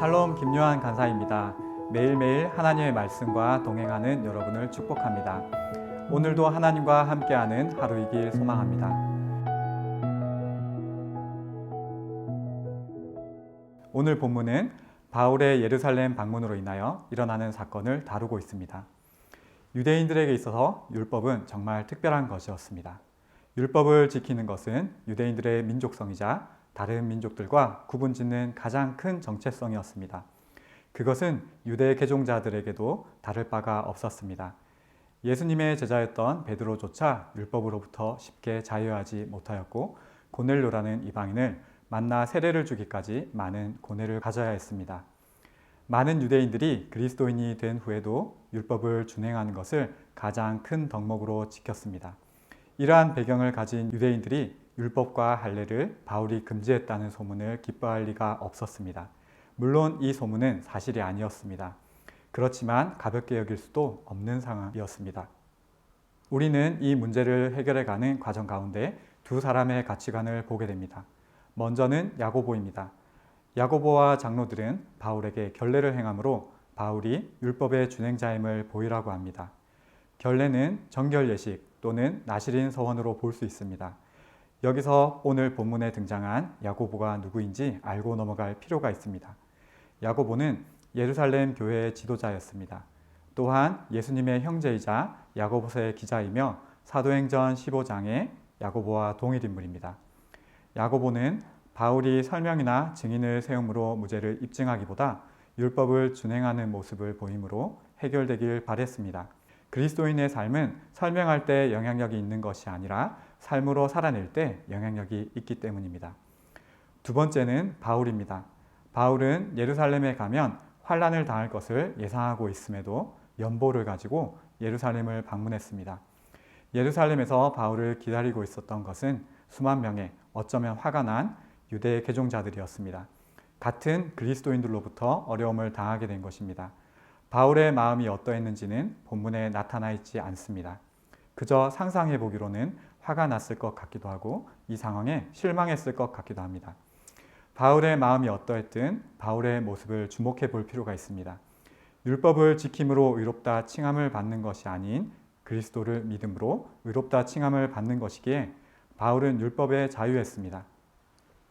샬롬 김요한 간사입니다. 매일매일 하나님의 말씀과 동행하는 여러분을 축복합니다. 오늘도 하나님과 함께하는 하루이길 소망합니다. 오늘 본문은 바울의 예루살렘 방문으로 인하여 일어나는 사건을 다루고 있습니다. 유대인들에게 있어서 율법은 정말 특별한 것이었습니다. 율법을 지키는 것은 유대인들의 민족성이자 다른 민족들과 구분짓는 가장 큰 정체성이었습니다. 그것은 유대 개종자들에게도 다를 바가 없었습니다. 예수님의 제자였던 베드로조차 율법으로부터 쉽게 자유하지 못하였고 고넬료라는 이방인을 만나 세례를 주기까지 많은 고뇌를 가져야 했습니다. 많은 유대인들이 그리스도인이 된 후에도 율법을 준행하는 것을 가장 큰 덕목으로 지켰습니다. 이러한 배경을 가진 유대인들이 율법과 할례를 바울이 금지했다는 소문을 기뻐할 리가 없었습니다. 물론 이 소문은 사실이 아니었습니다. 그렇지만 가볍게 여길 수도 없는 상황이었습니다. 우리는 이 문제를 해결해가는 과정 가운데 두 사람의 가치관을 보게 됩니다. 먼저는 야고보입니다. 야고보와 장로들은 바울에게 결례를 행함으로 바울이 율법의 준행자임을 보이라고 합니다. 결례는 정결 예식 또는 나실인 서원으로 볼 수 있습니다. 여기서 오늘 본문에 등장한 야고보가 누구인지 알고 넘어갈 필요가 있습니다. 야고보는 예루살렘 교회의 지도자였습니다. 또한 예수님의 형제이자 야고보서의 기자이며 사도행전 15장의 야고보와 동일 인물입니다. 야고보는 바울이 설명이나 증인을 세움으로 무죄를 입증하기보다 율법을 준행하는 모습을 보임으로 해결되길 바랬습니다. 그리스도인의 삶은 설명할 때 영향력이 있는 것이 아니라 삶으로 살아낼 때 영향력이 있기 때문입니다. 두 번째는 바울입니다. 바울은 예루살렘에 가면 환난을 당할 것을 예상하고 있음에도 연보를 가지고 예루살렘을 방문했습니다. 예루살렘에서 바울을 기다리고 있었던 것은 수만 명의 어쩌면 화가 난 유대 개종자들이었습니다. 같은 그리스도인들로부터 어려움을 당하게 된 것입니다. 바울의 마음이 어떠했는지는 본문에 나타나 있지 않습니다. 그저 상상해 보기로는 화가 났을 것 같기도 하고 이 상황에 실망했을 것 같기도 합니다. 바울의 마음이 어떠했든 바울의 모습을 주목해 볼 필요가 있습니다. 율법을 지킴으로 의롭다 칭함을 받는 것이 아닌 그리스도를 믿음으로 의롭다 칭함을 받는 것이기에 바울은 율법에 자유했습니다.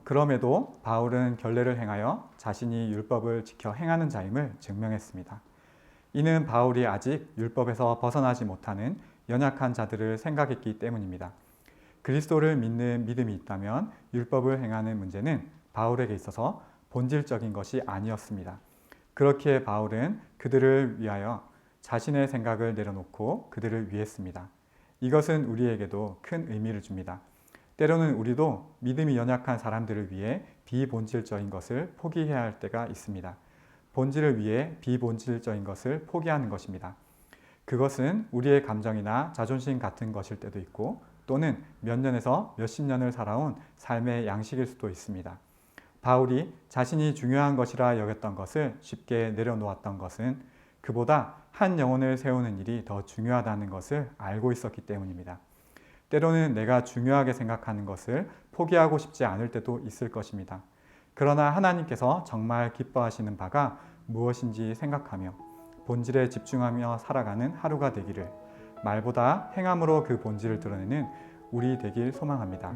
그럼에도 바울은 결례를 행하여 자신이 율법을 지켜 행하는 자임을 증명했습니다. 이는 바울이 아직 율법에서 벗어나지 못하는 연약한 자들을 생각했기 때문입니다. 그리스도를 믿는 믿음이 있다면 율법을 행하는 문제는 바울에게 있어서 본질적인 것이 아니었습니다. 그렇기에 바울은 그들을 위하여 자신의 생각을 내려놓고 그들을 위했습니다. 이것은 우리에게도 큰 의미를 줍니다. 때로는 우리도 믿음이 연약한 사람들을 위해 비본질적인 것을 포기해야 할 때가 있습니다. 본질을 위해 비본질적인 것을 포기하는 것입니다. 그것은 우리의 감정이나 자존심 같은 것일 때도 있고 또는 몇 년에서 몇십 년을 살아온 삶의 양식일 수도 있습니다. 바울이 자신이 중요한 것이라 여겼던 것을 쉽게 내려놓았던 것은 그보다 한 영혼을 세우는 일이 더 중요하다는 것을 알고 있었기 때문입니다. 때로는 내가 중요하게 생각하는 것을 포기하고 싶지 않을 때도 있을 것입니다. 그러나 하나님께서 정말 기뻐하시는 바가 무엇인지 생각하며 본질에 집중하며 살아가는 하루가 되기를, 말보다 행함으로 그 본질을 드러내는 우리 되길 소망합니다.